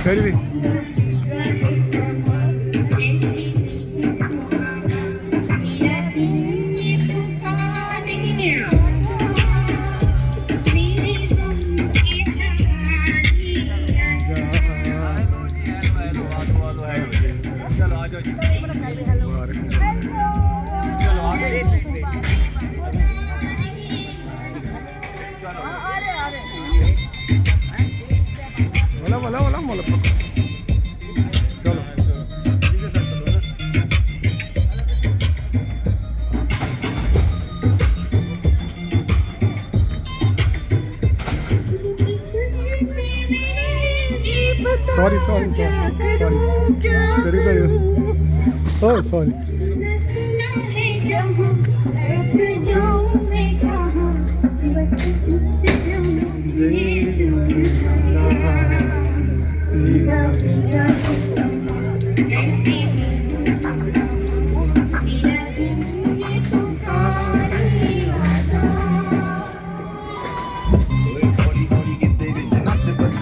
फिर भी बोला बोला बोला बोला चलो sorry sorry sorry very very oh sorry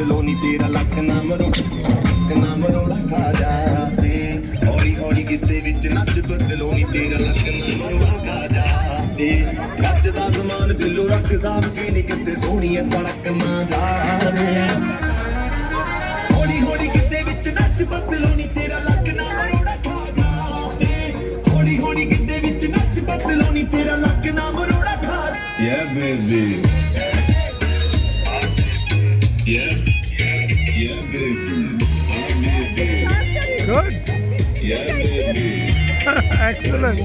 Loni ਤੇਰਾ ਲੱਕ ਨਾ ਮਰੋੜਾ ਖਾ ਜਾ ਤੇ ਹੌਲੀ ਹੌਲੀ ਕਿਤੇ ਵਿੱਚ ਨੱਚ ਬਦਲੋਨੀ ਤੇਰਾ ਲੱਕ ਨਾ ਮਰੋੜਾ ਖਾ ਜਾ ਤੇ ਨੱਚ ਦਾ ਜ਼ਮਾਨ ਬਿੱਲੋ ਰੱਖ ਸਾਂਭ ਕੇ ਨੀ ਕਿਤੇ ਸੋਹਣੀਏ ਤੜਕ ਨਾ ਜਾਵੇ ਹੌਲੀ ਹੌਲੀ ਕਿਤੇ ਵਿੱਚ ਨੱਚ ਬਦਲੋਨੀ ਤੇਰਾ ਲੱਕ ਨਾ ਮਰੋੜਾ ਖਾ ਜਾ ਤੇ ਹੌਲੀ ਹੌਲੀ ਕਿਤੇ ਵਿੱਚ ਨੱਚ ਬਦਲੋਨੀ ਤੇਰਾ ਲੱਕ ਨਾ ਮਰੋੜਾ ਖਾ ਜਾ yeah baby yeah Yeah, baby. Good. Yeah, baby. Excellent.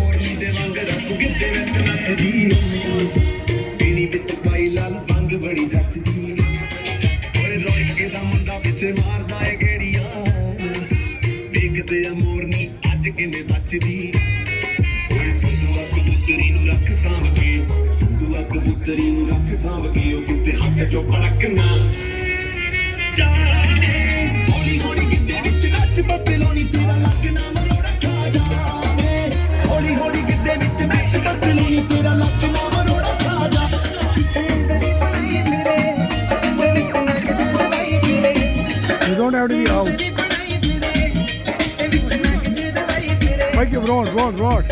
ਪੀਣੀ ਵਿੱਚ ਪਾਈ ਲਾਲ ਭੰਗ ਬੜੀ ਜੱਚਦੀ ਓਏ ਰੋਈ ਕੇ ਦਾ ਮੁੰਡਾ ਪਿੱਛੇ ਮਾਰਦਾ ਏ ਗੇੜੀਆਂ ਵੇਖਦੇ ਆ ਮੋਰਨੀ ਅੱਜ ਕਿਵੇਂ ਬਚਦੀ ਓਏ ਸੰਧੂਆ ਕਬੂਤਰੀ ਨੂੰ ਰੱਖ ਸਾਂਭ ਕੇ ਸੰਧੂਆ ਕਬੂਤਰੀ ਨੂੰ ਰੱਖ ਸਾਂਭ ਕੇ ਉਹ ਕਿਤੇ ਹੱਥ ਚੋਂ ਪੜਕਣਾ ਹੌਲੀ ਹੌਲੀ ਕਿਤੇ ਵਿੱਚ ਨੱਚ ਬਦਲੋਨੀ ਤੇਰਾ ਲੱਕ ਨਾ ਮਰੋੜਾ ਖਾ ਜਾਵੇ ਹੌਲੀ ਹੌਲੀ ਕਿਤੇ ਵਿੱਚ ਨੱਚ ਬਦਲੋਨੀ ਤੇਰਾ ਲੱਕ ਨਾ ਮਰੋੜਾ ਖਾ ਜਾ You don't have to be out. Make it road.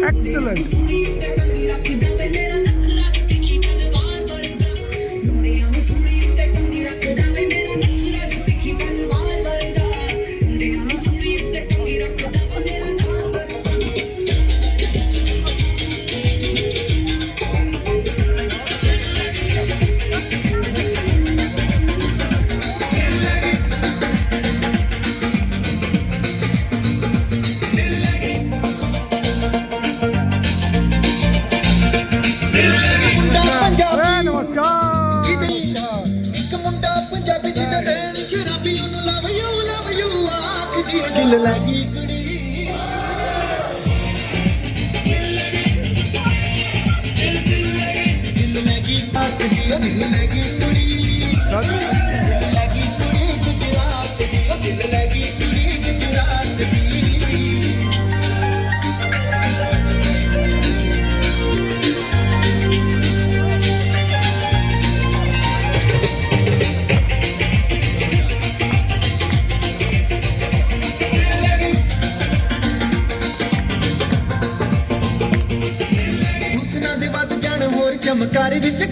Excellent. ਦਿਲ ਲੱਗੀ ਕੁੜੀ ਦਿਲ ਲੱਗੀ ਕੁੜੀ ਦਿਲ ਲੱਗੀ ਕੁੜੀ ਗੁਜਰਾਤ ਦੀ ਦਿਲ ਲੱਗੀ ਕੁੜੀ ਗੁਜਰਾਤ ਦੀ ਚਮਕਾਰੀ ਵਿੱਚ